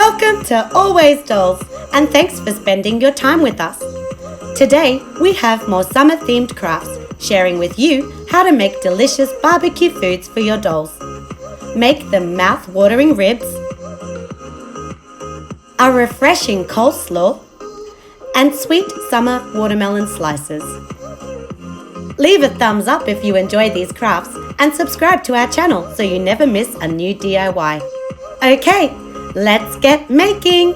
Welcome to Always Dolls, and thanks for spending your time with us. Today we have more summer themed crafts, sharing with you how to make delicious barbecue foods for your dolls. Make them mouth-watering ribs, a refreshing coleslaw, and sweet summer watermelon slices. Leave a thumbs up if you enjoy these crafts and subscribe to our channel so you never miss a new DIY. Okay, let's get making!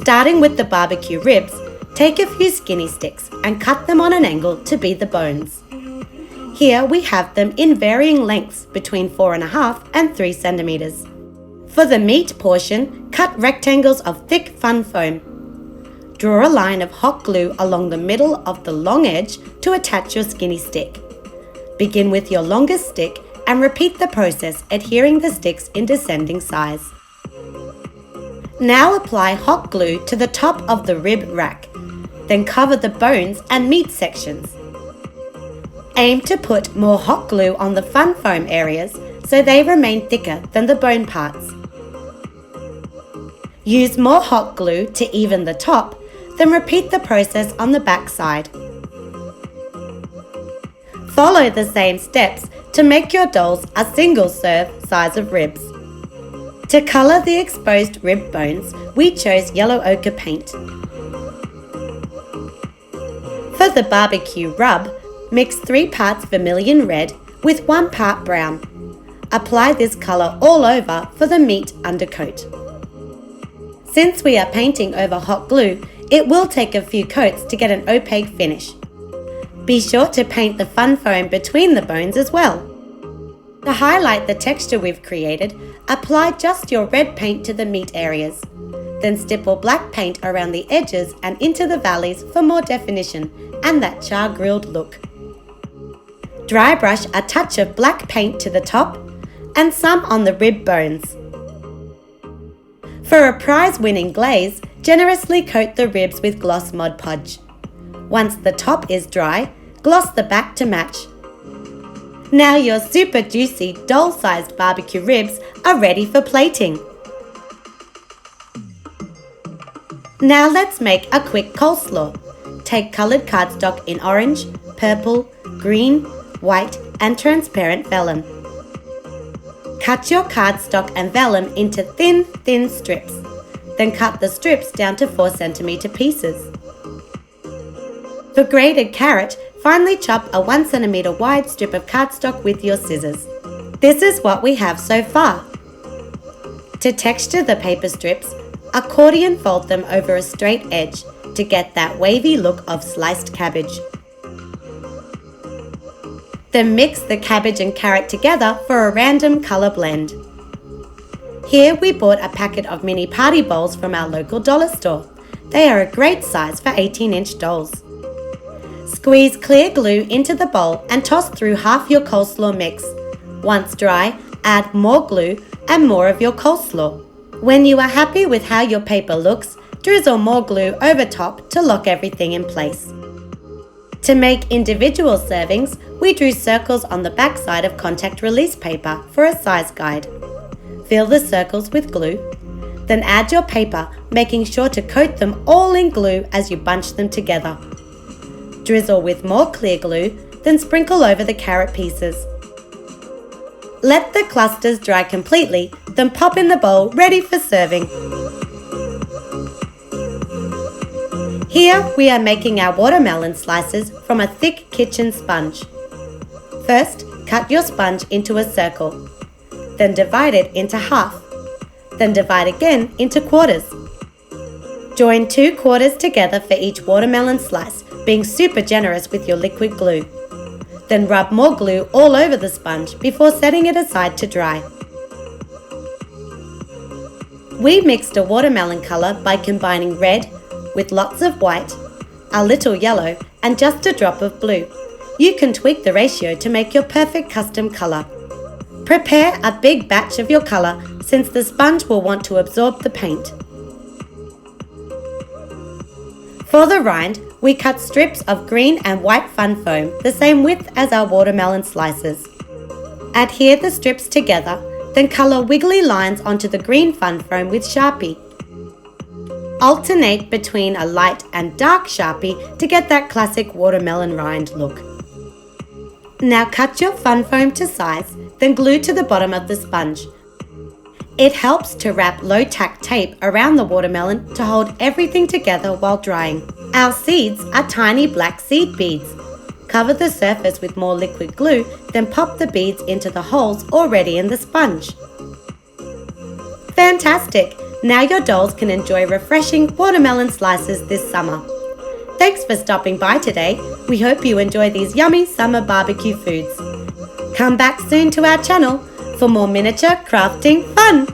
Starting with the barbecue ribs, take a few skinny sticks and cut them on an angle to be the bones. Here we have them in varying lengths between 4.5 and 3 centimeters. For the meat portion, cut rectangles of thick fun foam. Draw a line of hot glue along the middle of the long edge to attach your skinny stick. Begin with your longest stick and repeat the process, adhering the sticks in descending size. Now apply hot glue to the top of the rib rack, then cover the bones and meat sections. Aim to put more hot glue on the fun foam areas so they remain thicker than the bone parts. Use more hot glue to even the top, then repeat the process on the back side. Follow the same steps to make your dolls a single serve size of ribs. To colour the exposed rib bones, we chose yellow ochre paint. For the barbecue rub, mix 3 parts vermilion red with 1 part brown. Apply this colour all over for the meat undercoat. Since we are painting over hot glue, it will take a few coats to get an opaque finish. Be sure to paint the fun foam between the bones as well. To highlight the texture we've created, apply just your red paint to the meat areas. Then stipple black paint around the edges and into the valleys for more definition and that char-grilled look. Dry brush a touch of black paint to the top and some on the rib bones. For a prize-winning glaze, generously coat the ribs with gloss Mod Podge. Once the top is dry, gloss the back to match. Now your super juicy doll-sized barbecue ribs are ready for plating. Now let's make a quick coleslaw. Take coloured cardstock in orange, purple, green, white and transparent vellum. Cut your cardstock and vellum into thin strips. Then cut the strips down to 4 centimeter pieces. For grated carrot, finely chop a 1 centimeter wide strip of cardstock with your scissors. This is what we have so far. To texture the paper strips, accordion fold them over a straight edge to get that wavy look of sliced cabbage. Then mix the cabbage and carrot together for a random colour blend. Here we bought a packet of mini party bowls from our local dollar store. They are a great size for 18-inch dolls. Squeeze clear glue into the bowl and toss through half your coleslaw mix. Once dry, add more glue and more of your coleslaw. When you are happy with how your paper looks, drizzle more glue over top to lock everything in place. To make individual servings, we drew circles on the back side of contact release paper for a size guide. Fill the circles with glue, then add your paper, making sure to coat them all in glue as you bunch them together. Drizzle with more clear glue, then sprinkle over the carrot pieces. Let the clusters dry completely, then pop in the bowl ready for serving. Here we are making our watermelon slices from a thick kitchen sponge. First, cut your sponge into a circle. Then divide it into half. Then divide again into quarters. Join 2 quarters together for each watermelon slice, being super generous with your liquid glue. Then rub more glue all over the sponge before setting it aside to dry. We mixed a watermelon colour by combining red with lots of white, a little yellow and just a drop of blue. You can tweak the ratio to make your perfect custom colour. Prepare a big batch of your colour since the sponge will want to absorb the paint. For the rind, we cut strips of green and white fun foam the same width as our watermelon slices. Adhere the strips together, then colour wiggly lines onto the green fun foam with Sharpie Alternate between a light and dark Sharpie to get that classic watermelon rind look. Now cut your fun foam to size, then glue to the bottom of the sponge. It helps to wrap low-tack tape around the watermelon to hold everything together while drying. Our seeds are tiny black seed beads. Cover the surface with more liquid glue, then pop the beads into the holes already in the sponge. Fantastic! Now your dolls can enjoy refreshing watermelon slices this summer. Thanks for stopping by today. We hope you enjoy these yummy summer barbecue foods. Come back soon to our channel for more miniature crafting fun!